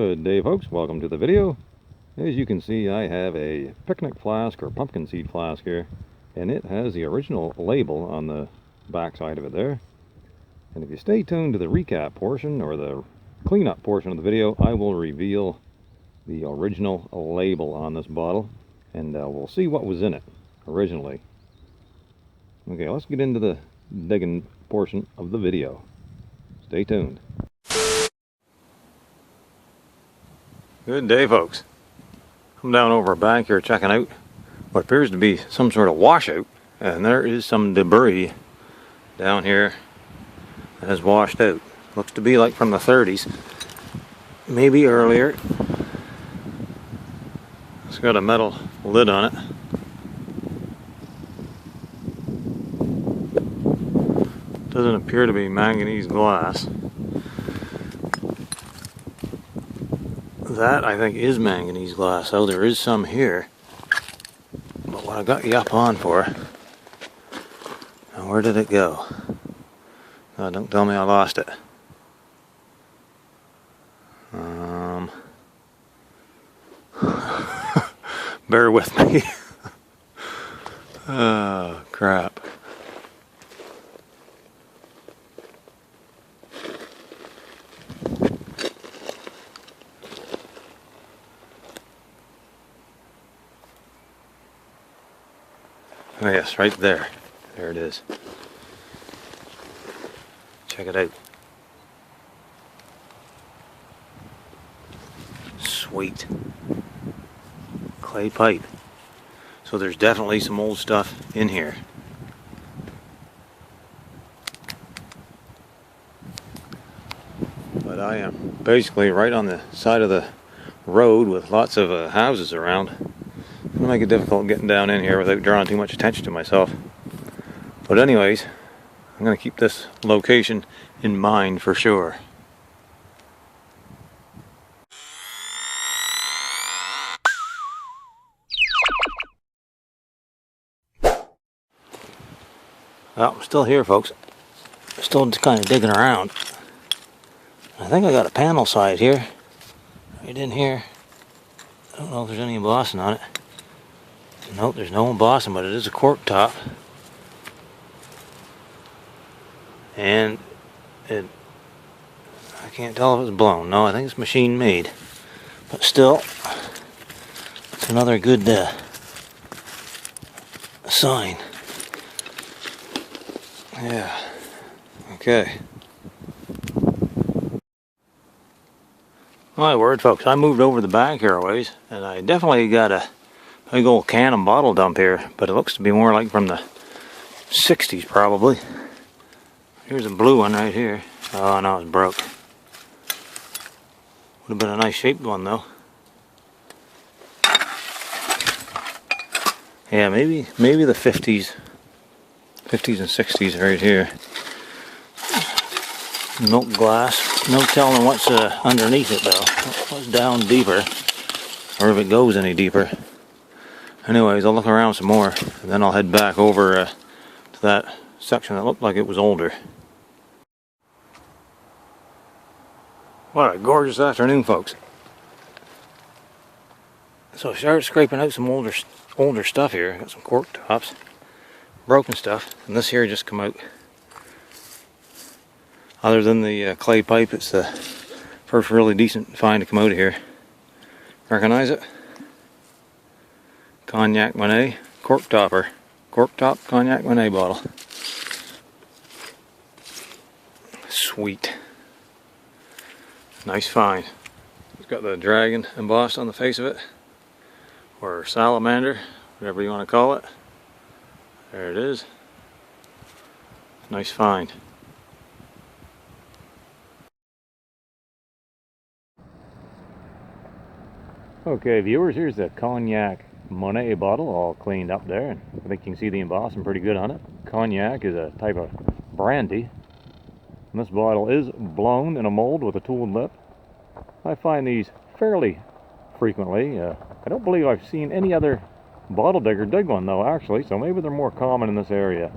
Good day, folks. Welcome to the video. As you can see, I have a picnic flask or pumpkin seed flask here, and it has the original label on the back side of it there. And if you stay tuned to the recap portion or the cleanup portion of the video, I will reveal the original label on this bottle, and we'll see what was in it originally. Okay, let's get into the digging portion of the video. Stay tuned. Good day, folks. I'm down over a bank here checking out what appears to be some sort of washout, and there is some debris down here that has washed out. Looks to be like from the 30s, maybe earlier. It's got a metal lid on it. Doesn't appear to be manganese glass. That, I think, is manganese glass. Oh, there is some here. But what I got you up on for, now where did it go? Oh, don't tell me I lost it. Bear with me. Oh, crap. Oh yes, right there. There it is. Check it out. Sweet. Clay pipe. So there's definitely some old stuff in here. But I am basically right on the side of the road with lots of houses around. It'll make it difficult getting down in here without drawing too much attention to myself. But anyways, I'm going to keep this location in mind for sure. Well, I'm still here, folks. Still kind of digging around. I think I got a panel side here. Right in here. I don't know if there's any embossing on it. Nope, there's no embossing, but it is a cork top. And I can't tell if it's blown. No, I think it's machine made. But still, it's another good sign. Yeah. Okay. My word, folks, I moved over the bank here a ways, and I definitely got a big old can and bottle dump here, but it looks to be more like from the 60s probably. Here's a blue one right here. Oh no, it's broke. Would have been a nice shaped one though. Yeah, maybe the 50s and 60s right here. Milk glass. No telling what's underneath it though. What's down deeper, or if it goes any deeper. Anyways, I'll look around some more, and then I'll head back over to that section that looked like it was older. What a gorgeous afternoon, folks. So I started scraping out some older stuff here. I got some cork tops, broken stuff, and this here just come out. Other than the clay pipe, it's the first really decent find to come out of here. Recognize it? Cognac Monnet cork top Cognac Monnet bottle. Sweet. Nice find. It's got the dragon embossed on the face of it, or salamander, whatever you want to call it. There it is. Nice find. Okay, viewers, here's the Cognac Monnet bottle all cleaned up there, and I think you can see the embossing pretty good on it. Cognac is a type of brandy, and this bottle is blown in a mold with a tooled lip. I find these fairly frequently. I don't believe I've seen any other bottle digger dig one though, actually, so maybe they're more common in this area.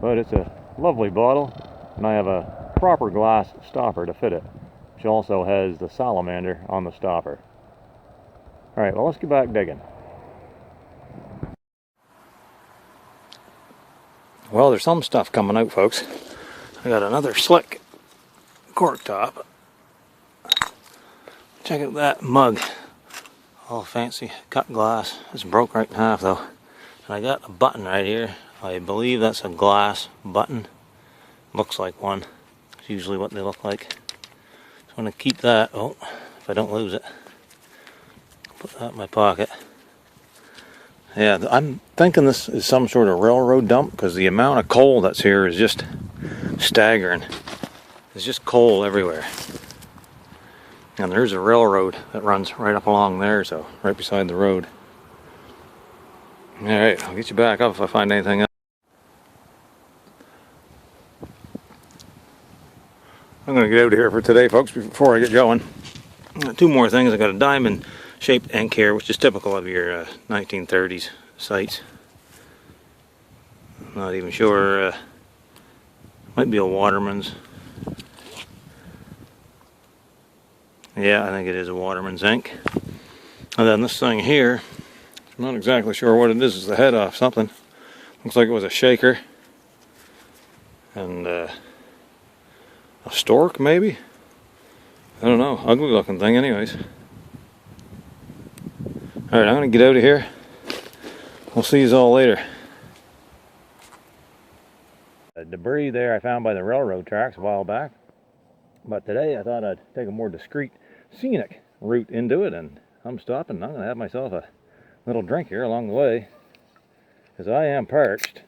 But it's a lovely bottle, and I have a proper glass stopper to fit it. which also has the salamander on the stopper. Alright, well, let's get back digging. Well, there's some stuff coming out, folks. I got another slick cork top. Check out that mug. All fancy cut glass. It's broke right in half though. And I got a button right here. I believe that's a glass button. Looks like one. It's usually what they look like. So I'm going to keep that. Oh, if I don't lose it. Put that in my pocket. Yeah, I'm thinking this is some sort of railroad dump because the amount of coal that's here is just staggering. There's just coal everywhere. And there's a railroad that runs right up along there, so right beside the road. Alright, I'll get you back up if I find anything else. I'm going to get out of here for today, folks, before I get going. Two more things. I got a diamond shaped ink here, which is typical of your 1930s sites. Not even sure. Might be a Waterman's. Yeah, I think it is a Waterman's ink. And then this thing here, I'm not exactly sure what it is. It's the head off something. Looks like it was a shaker. And a stork, maybe? I don't know. Ugly looking thing anyways. Alright, I'm going to get out of here. We'll see you all later. The debris there I found by the railroad tracks a while back. But today I thought I'd take a more discreet, scenic route into it, and I'm stopping. I'm going to have myself a little drink here along the way, because I am parched.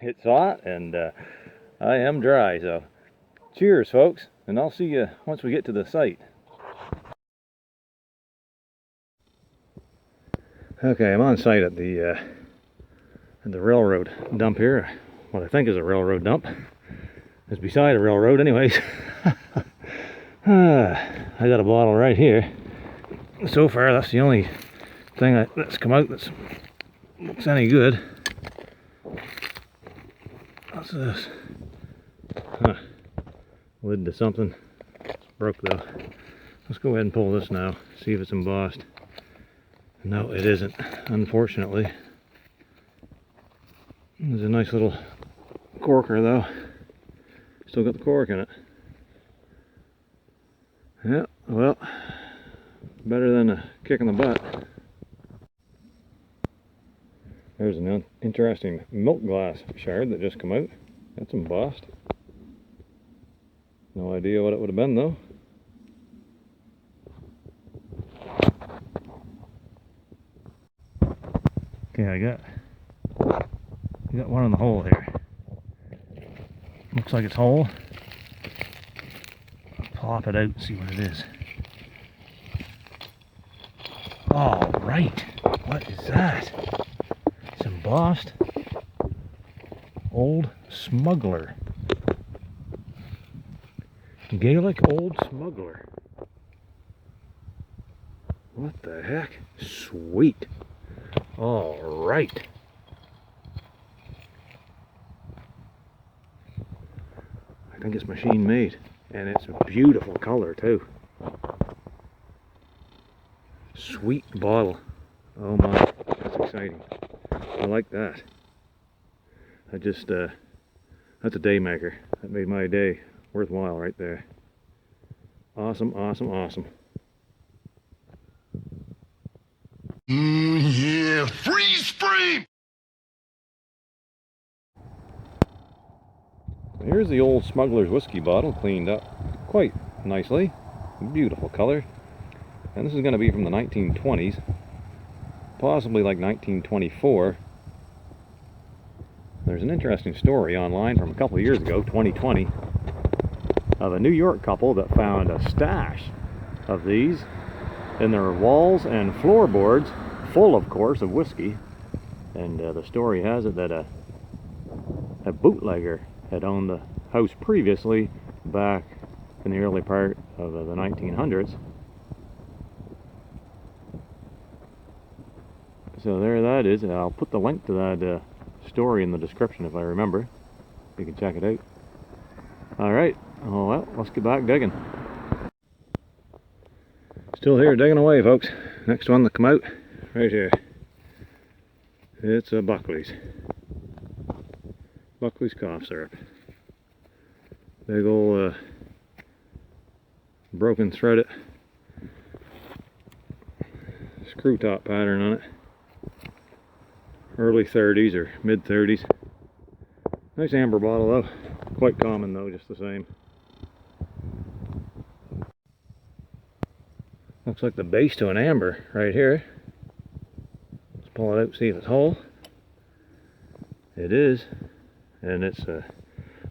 It's hot, and I am dry, so cheers, folks, and I'll see you once we get to the site. Okay, I'm on site at the railroad dump here. What I think is a railroad dump. It's beside a railroad anyways. I got a bottle right here. So far that's the only thing that's come out that looks any good. What's this? Lid to something. It's broke though. Let's go ahead and pull this now. See if it's embossed. No, it isn't, unfortunately. There's a nice little corker though. Still got the cork in it. Yeah, well, better than a kick in the butt. There's an interesting milk glass shard that just come out. That's embossed. No idea what it would have been though. Okay, I got one in the hole here. Looks like it's whole. I'll pop it out and see what it is. All right, what is that? It's embossed. Old Smuggler. Gaelic Old Smuggler. What the heck? Sweet. All right. I think it's machine made, and it's a beautiful color too. Sweet bottle. Oh my, that's exciting. I like that. That's a day maker. That made my day worthwhile right there. Awesome, awesome, awesome. Yeah, freeze frame! Here's the Old Smuggler's Whiskey bottle, cleaned up quite nicely. Beautiful color. And this is going to be from the 1920s, possibly like 1924. There's an interesting story online from a couple of years ago, 2020, of a New York couple that found a stash of these in their walls and floorboards, full of course of whiskey. And the story has it that a bootlegger had owned the house previously back in the early part of the 1900s. So there that is. I'll put the link to that story in the description if I remember. You can check it out. Alright, Oh well, let's get back digging. Still here digging away, folks. Next one to come out, right here. It's a Buckley's. Buckley's cough syrup. Big old broken threaded screw top pattern on it. Early 30s or mid 30s. Nice amber bottle though. Quite common though, just the same. Looks like the base to an amber right here. Let's pull it out and see if it's whole. It is. And it's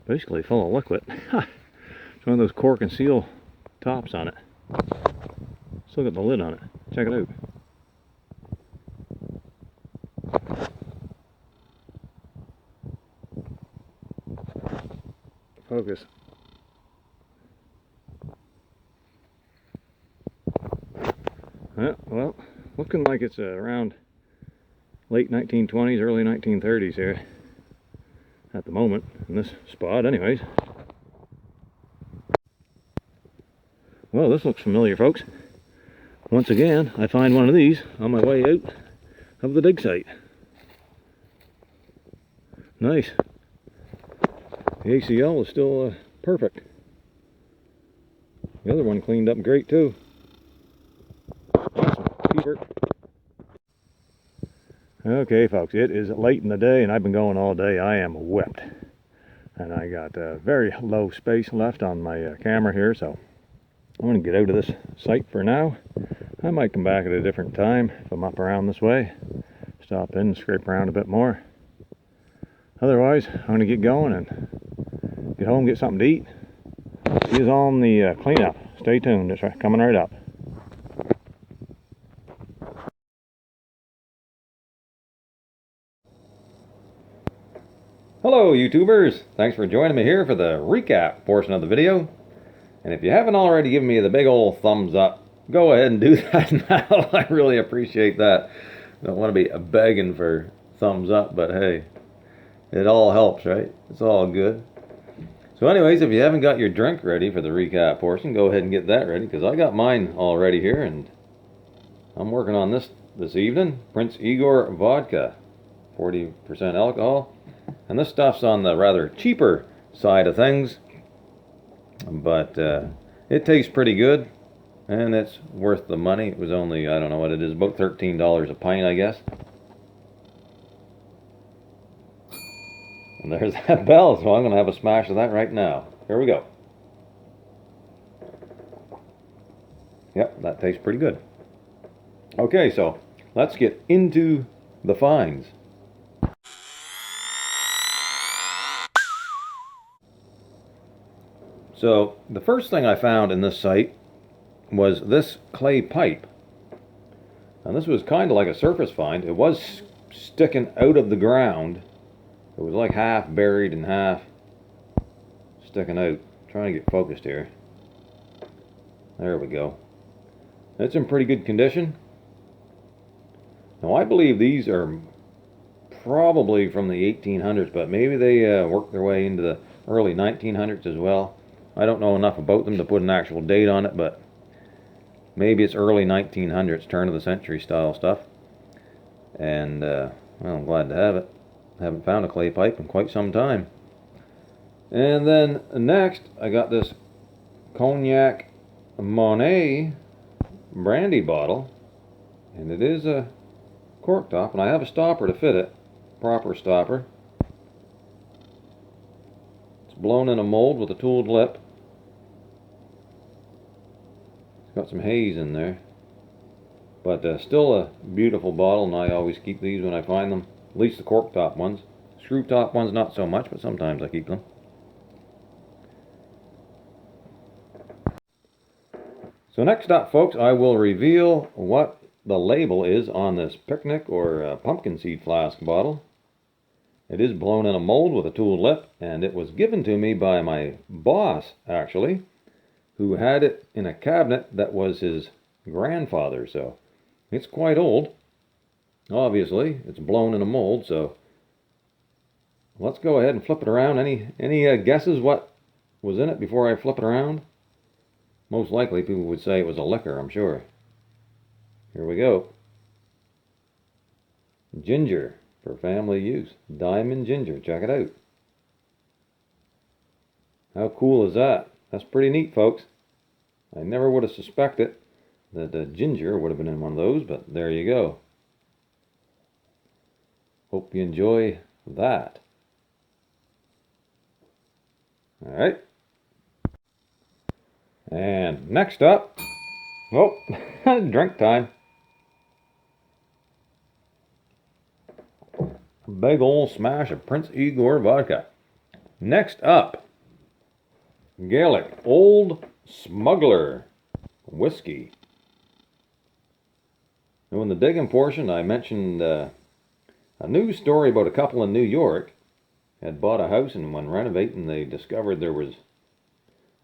basically full of liquid. It's one of those cork and seal tops on it. Let's look at the lid on it. Check it out. Focus. Yeah, well, looking like it's around late 1920s, early 1930s here at the moment, in this spot anyways. Well, this looks familiar, folks. Once again, I find one of these on my way out of the dig site. Nice. The ACL is still perfect. The other one cleaned up great too. Awesome. Keeper. Okay, folks, it is late in the day and I've been going all day. I am whipped. And I got very low space left on my camera here, so I'm going to get out of this site for now. I might come back at a different time if I'm up around this way. Stop in and scrape around a bit more. Otherwise, I'm going to get going and get home, get something to eat. See you all in the cleanup. Stay tuned, it's coming right up. Hello YouTubers, thanks for joining me here for the recap portion of the video. And if you haven't already given me the big old thumbs up, go ahead and do that now. I really appreciate that. Don't want to be begging for thumbs up, but hey, it all helps, right? It's all good. So anyways, if you haven't got your drink ready for the recap portion, go ahead and get that ready, because I got mine all ready here, and I'm working on this evening. Prince Igor vodka, 40% alcohol. And this stuff's on the rather cheaper side of things, but it tastes pretty good, and it's worth the money. It was only, I don't know what it is, about $13 a pint, I guess. And there's that bell, so I'm going to have a smash of that right now. Here we go. Yep, that tastes pretty good. Okay, so let's get into the finds. So the first thing I found in this site was this clay pipe. And this was kind of like a surface find. It was sticking out of the ground. It was like half buried and half sticking out. I'm trying to get focused here. There we go. It's in pretty good condition. Now I believe these are probably from the 1800s, but maybe they worked their way into the early 1900s as well. I don't know enough about them to put an actual date on it, but maybe it's early 1900s, turn of the century style stuff. And well, I'm glad to have it. I haven't found a clay pipe in quite some time. And then next, I got this Cognac Monnet brandy bottle, and it is a cork top, and I have a stopper to fit it, proper stopper. It's blown in a mold with a tooled lip. It's got some haze in there, but still a beautiful bottle, and I always keep these when I find them. At least the cork top ones. Screw top ones not so much, but sometimes I keep them. So next up, folks, I will reveal what the label is on this picnic or pumpkin seed flask bottle. It is blown in a mold with a tooled lip, and it was given to me by my boss, actually, who had it in a cabinet that was his grandfather, so it's quite old. Obviously, it's blown in a mold, so let's go ahead and flip it around. Any guesses what was in it before I flip it around? Most likely people would say it was a liquor, I'm sure. Here we go. Ginger for family use. Diamond ginger. Check it out. How cool is that? That's pretty neat, folks. I never would have suspected that ginger would have been in one of those, but there you go. Hope you enjoy that. Alright. And next up, oh, drink time. Big old smash of Prince Igor vodka. Next up, Gaelic Old Smuggler Whisky. Now in the digging portion, I mentioned a news story about a couple in New York had bought a house, and when renovating they discovered there was,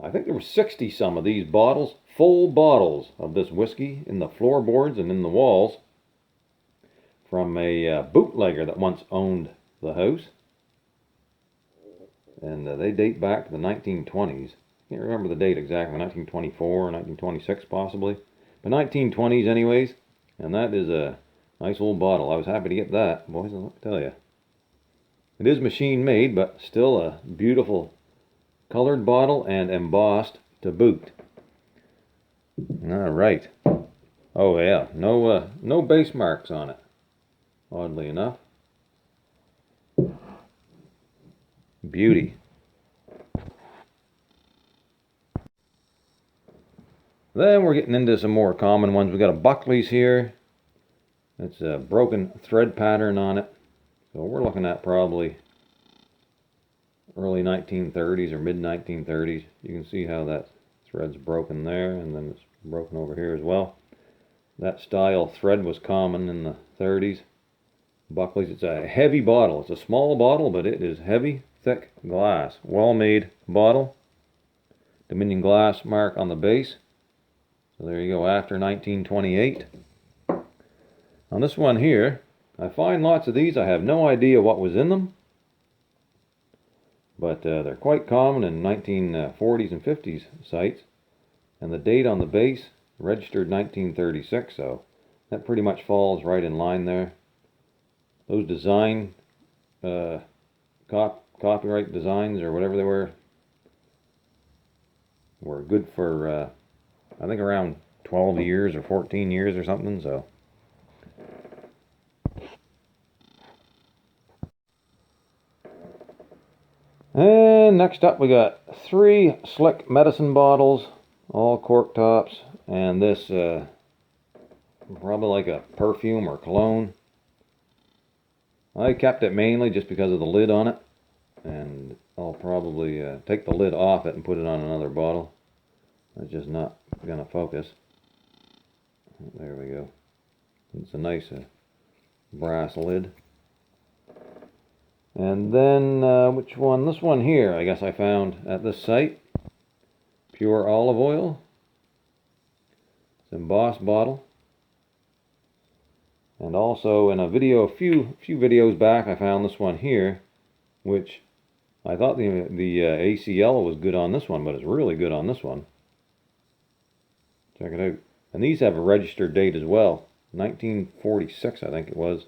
I think there were 60 some of these bottles, full bottles of this whiskey in the floorboards and in the walls from a bootlegger that once owned the house. And they date back to the 1920s. I can't remember the date exactly, 1924, 1926 possibly. But 1920s anyways. And that is a nice old bottle. I was happy to get that, boys, let me tell you. It is machine made, but still a beautiful colored bottle and embossed to boot. Alright. Oh yeah, no base marks on it, oddly enough. Beauty. Then we're getting into some more common ones. We got a Buckley's here. It's a broken thread pattern on it. So we're looking at probably early 1930s or mid 1930s. You can see how that thread's broken there, and then it's broken over here as well. That style thread was common in the 30s. Buckley's, it's a heavy bottle. It's a small bottle, but it is heavy, thick glass. Well-made bottle. Dominion glass mark on the base. So there you go, after 1928. On this one here, I find lots of these. I have no idea what was in them. But they're quite common in 1940s and 50s sites. And the date on the base, registered 1936, so that pretty much falls right in line there. Those design, copyright designs or whatever they were good for, I think around 12 years or 14 years or something, so. And next up we got 3 slick medicine bottles, all cork tops, and this probably like a perfume or cologne. I kept it mainly just because of the lid on it, and I'll probably take the lid off it and put it on another bottle. It's just not gonna focus. There we go. It's a nice brass lid. And then, which one? This one here, I guess I found at this site. Pure olive oil. It's an embossed bottle. And also in a video, a few videos back, I found this one here, which I thought the ACL was good on this one, but it's really good on this one. Check it out. And these have a registered date as well. 1946, I think it was.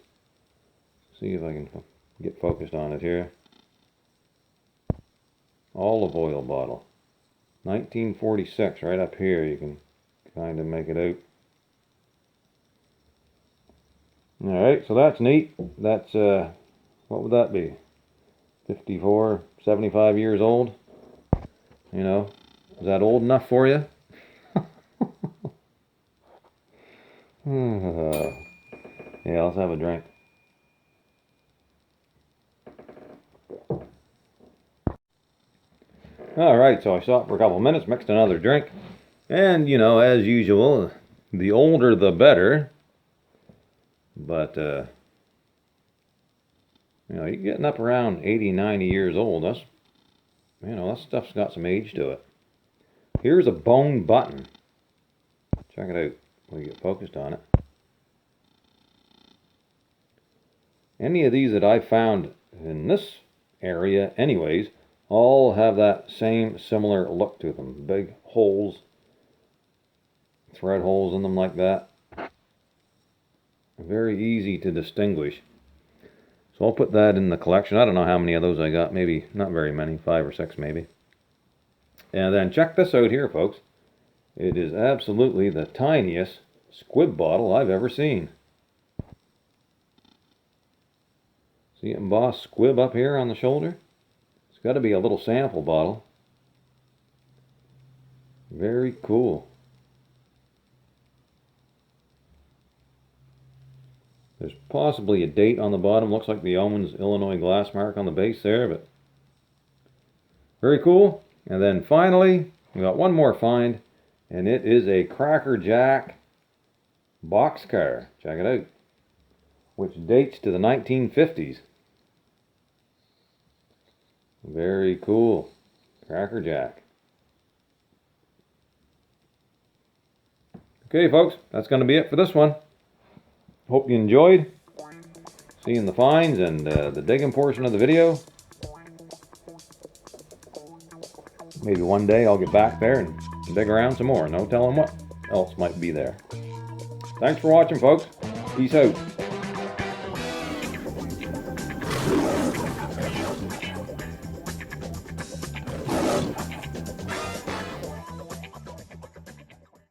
See if I can get focused on it here. Olive oil bottle. 1946, right up here. You can kind of make it out. Alright, so that's neat. That's, what would that be? 54, 75 years old? You know, is that old enough for you? Yeah, let's have a drink. Alright, so I stopped for a couple of minutes, mixed another drink. And, you know, as usual, the older the better. But, you know, you're getting up around 80, 90 years old. That's, you know, that stuff's got some age to it. Here's a bone button. Check it out when you get focused on it. Any of these that I found in this area anyways all have that same similar look to them. Big holes, thread holes in them like that. Very easy to distinguish. So I'll put that in the collection. I don't know how many of those I got. Maybe not very many, 5 or 6 maybe. And then check this out here, folks. It is absolutely the tiniest Squibb bottle I've ever seen. See it embossed Squibb up here on the shoulder? It's got to be a little sample bottle. Very cool. There's possibly a date on the bottom. Looks like the Owens, Illinois glass mark on the base there, but very cool. And then finally, we got one more find, and it is a Cracker Jack boxcar. Check it out. Which dates to the 1950s. Very cool. Cracker Jack. Okay, folks, that's going to be it for this one. Hope you enjoyed seeing the finds and the digging portion of the video. Maybe one day I'll get back there and dig around some more. No telling what else might be there. Thanks for watching, folks. Peace out.